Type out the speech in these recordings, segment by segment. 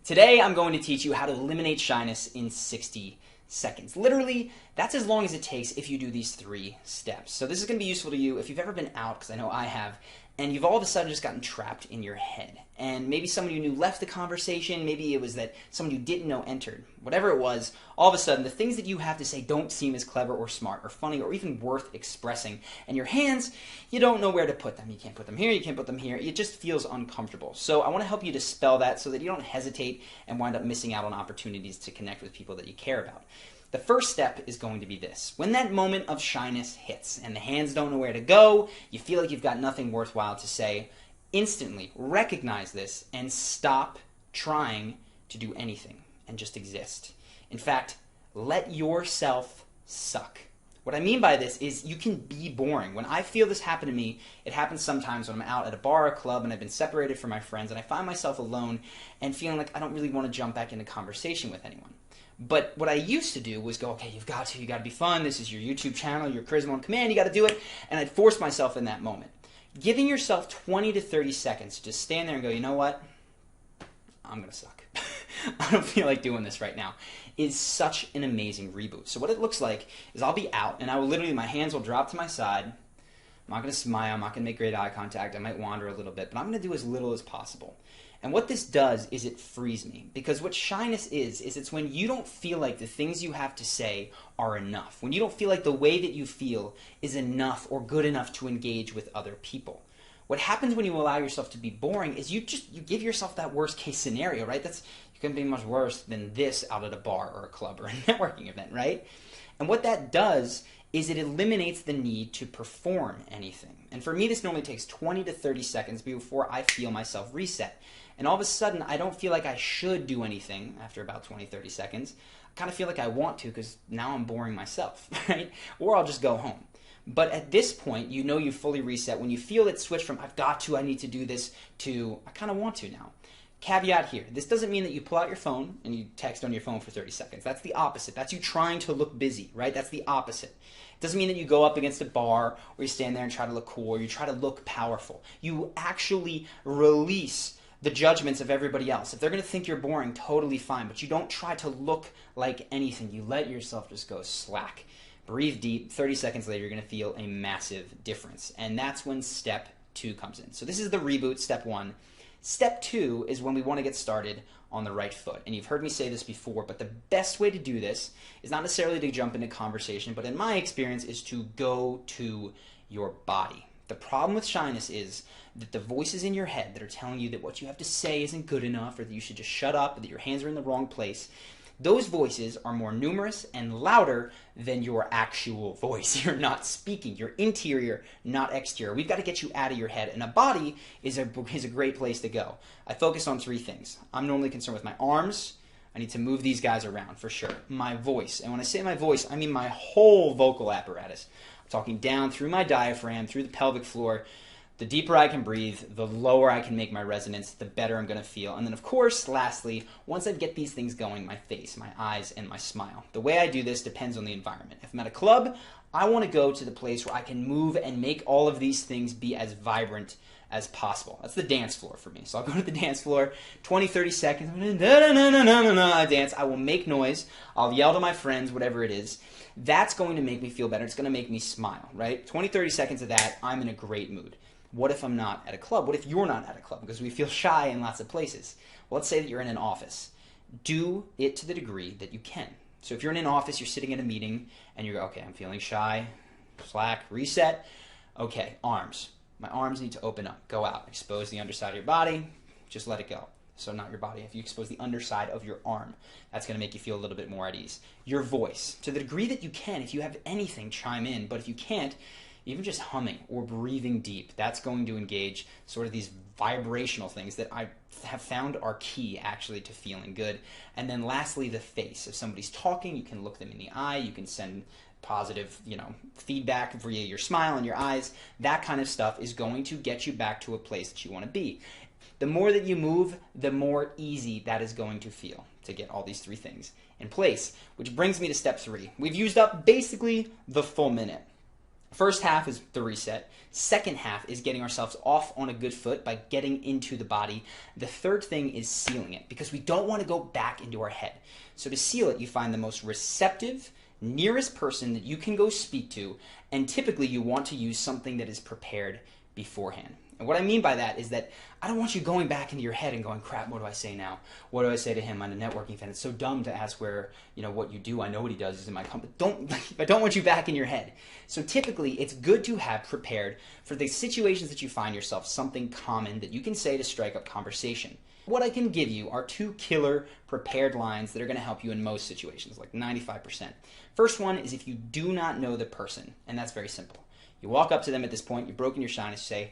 Today, I'm going to teach you how to eliminate shyness in 60 seconds. Literally, that's as long as it takes if you do these 3 steps. So this is going to be useful to you if you've ever been out, because I know I have, and you've all of a sudden just gotten trapped in your head. And maybe someone you knew left the conversation, maybe it was that someone you didn't know entered. Whatever it was, all of a sudden the things that you have to say don't seem as clever or smart or funny or even worth expressing. And your hands, you don't know where to put them. You can't put them here, you can't put them here. It just feels uncomfortable. So I want to help you dispel that so that you don't hesitate and wind up missing out on opportunities to connect with people that you care about. The first step is going to be this. When that moment of shyness hits and the hands don't know where to go, you feel like you've got nothing worthwhile to say, instantly recognize this and stop trying to do anything and just exist. In fact, let yourself suck. What I mean by this is you can be boring. When I feel this happen to me, it happens sometimes when I'm out at a bar or club and I've been separated from my friends and I find myself alone and feeling like I don't really want to jump back into conversation with anyone. But what I used to do was go, okay, you got to be fun. This is your YouTube channel, your charisma on command. You got to do it. And I'd force myself in that moment. Giving yourself 20 to 30 seconds to just stand there and go, you know what? I'm going to suck. I don't feel like doing this right now is such an amazing reboot. So what it looks like is I'll be out and I will literally, my hands will drop to my side. I'm not going to smile. I'm not going to make great eye contact. I might wander a little bit, but I'm going to do as little as possible. And what this does is it frees me. Because what shyness is it's when you don't feel like the things you have to say are enough. When you don't feel like the way that you feel is enough or good enough to engage with other people. What happens when you allow yourself to be boring is you give yourself that worst case scenario, right? You couldn't be much worse than this out at a bar or a club or a networking event, right? And what that does is it eliminates the need to perform anything. And for me, this normally takes 20 to 30 seconds before I feel myself reset. And all of a sudden, I don't feel like I should do anything after about 20, 30 seconds. I kind of feel like I want to because now I'm boring myself, right? Or I'll just go home. But at this point, you know you've fully reset. When you feel it switch from I've got to, I need to do this, to I kind of want to now. Caveat here, this doesn't mean that you pull out your phone and you text on your phone for 30 seconds. That's the opposite. That's you trying to look busy, right? That's the opposite. It doesn't mean that you go up against a bar or you stand there and try to look cool or you try to look powerful. You actually release the judgments of everybody else. If they're going to think you're boring, totally fine, but you don't try to look like anything. You let yourself just go slack. Breathe deep. 30 seconds later, you're going to feel a massive difference. And that's when step 2 comes in. So this is the reboot, step 1. Step 2 is when we want to get started on the right foot. And you've heard me say this before, but the best way to do this is not necessarily to jump into conversation, but in my experience is to go to your body. The problem with shyness is that the voices in your head that are telling you that what you have to say isn't good enough or that you should just shut up or that your hands are in the wrong place, those voices are more numerous and louder than your actual voice. You're not speaking. You're interior, not exterior. We've got to get you out of your head, and a body is a great place to go. I focus on 3 things. I'm normally concerned with my arms. I need to move these guys around for sure. My voice, and when I say my voice, I mean my whole vocal apparatus. I'm talking down through my diaphragm, through the pelvic floor. The deeper I can breathe, the lower I can make my resonance, the better I'm going to feel. And then, of course, lastly, once I get these things going, my face, my eyes, and my smile. The way I do this depends on the environment. If I'm at a club, I want to go to the place where I can move and make all of these things be as vibrant as possible. That's the dance floor for me. So I'll go to the dance floor, 20, 30 seconds, I dance. I will make noise. I'll yell to my friends, whatever it is. That's going to make me feel better. It's going to make me smile, right? 20, 30 seconds of that, I'm in a great mood. What if I'm not at a club? What if you're not at a club? Because we feel shy in lots of places. Well, let's say that you're in an office. Do it to the degree that you can. So if you're in an office, you're sitting in a meeting, and you go, okay, I'm feeling shy, slack, reset. Okay, arms. My arms need to open up, go out, expose the underside of your body, just let it go. So not your body. If you expose the underside of your arm, that's going to make you feel a little bit more at ease. Your voice. To the degree that you can, if you have anything, chime in. But if you can't, even just humming or breathing deep, that's going to engage sort of these vibrational things that I have found are key actually to feeling good. And then lastly, the face. If somebody's talking, you can look them in the eye, you can send positive, feedback via your smile and your eyes. That kind of stuff is going to get you back to a place that you want to be. The more that you move, the more easy that is going to feel to get all these 3 things in place, which brings me to step 3. We've used up basically the full minute. First half is the reset. Second half is getting ourselves off on a good foot by getting into the body. The third thing is sealing it, because we don't want to go back into our head. So to seal it, you find the most receptive, nearest person that you can go speak to, and typically you want to use something that is prepared beforehand. And what I mean by that is that I don't want you going back into your head and going, crap, what do I say now? What do I say to him? I'm a networking fan. It's so dumb to ask where, what you do. I know what he does. He's in my company. I don't want you back in your head. So typically it's good to have prepared for the situations that you find yourself something common that you can say to strike up conversation. What I can give you are 2 killer prepared lines that are going to help you in most situations, like 95%. First one is if you do not know the person, and that's very simple. You walk up to them at this point, you've broken your shyness, you say,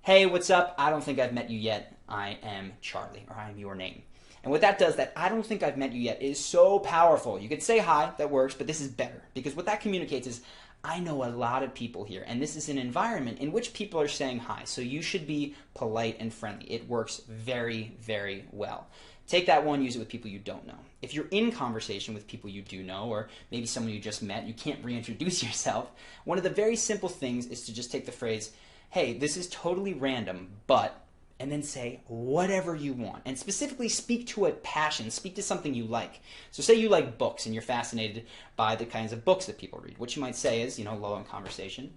hey, what's up? I don't think I've met you yet. I am Charlie, or I am your name. And what that does, that I don't think I've met you yet, is so powerful. You could say hi, that works, but this is better. Because what that communicates is, I know a lot of people here, and this is an environment in which people are saying hi, so you should be polite and friendly. It works very, very well. Take that one, use it with people you don't know. If you're in conversation with people you do know, or maybe someone you just met, you can't reintroduce yourself, one of the very simple things is to just take the phrase, hey, this is totally random, but, and then say whatever you want. And specifically speak to a passion, speak to something you like. So say you like books and you're fascinated by the kinds of books that people read. What you might say is, low in conversation,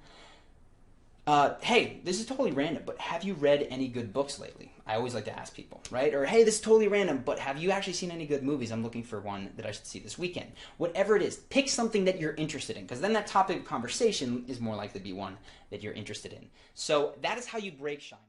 hey, this is totally random, but have you read any good books lately? I always like to ask people, right? Or, hey, this is totally random, but have you actually seen any good movies? I'm looking for one that I should see this weekend. Whatever it is, pick something that you're interested in, because then that topic of conversation is more likely to be one that you're interested in. So that is how you break shyness.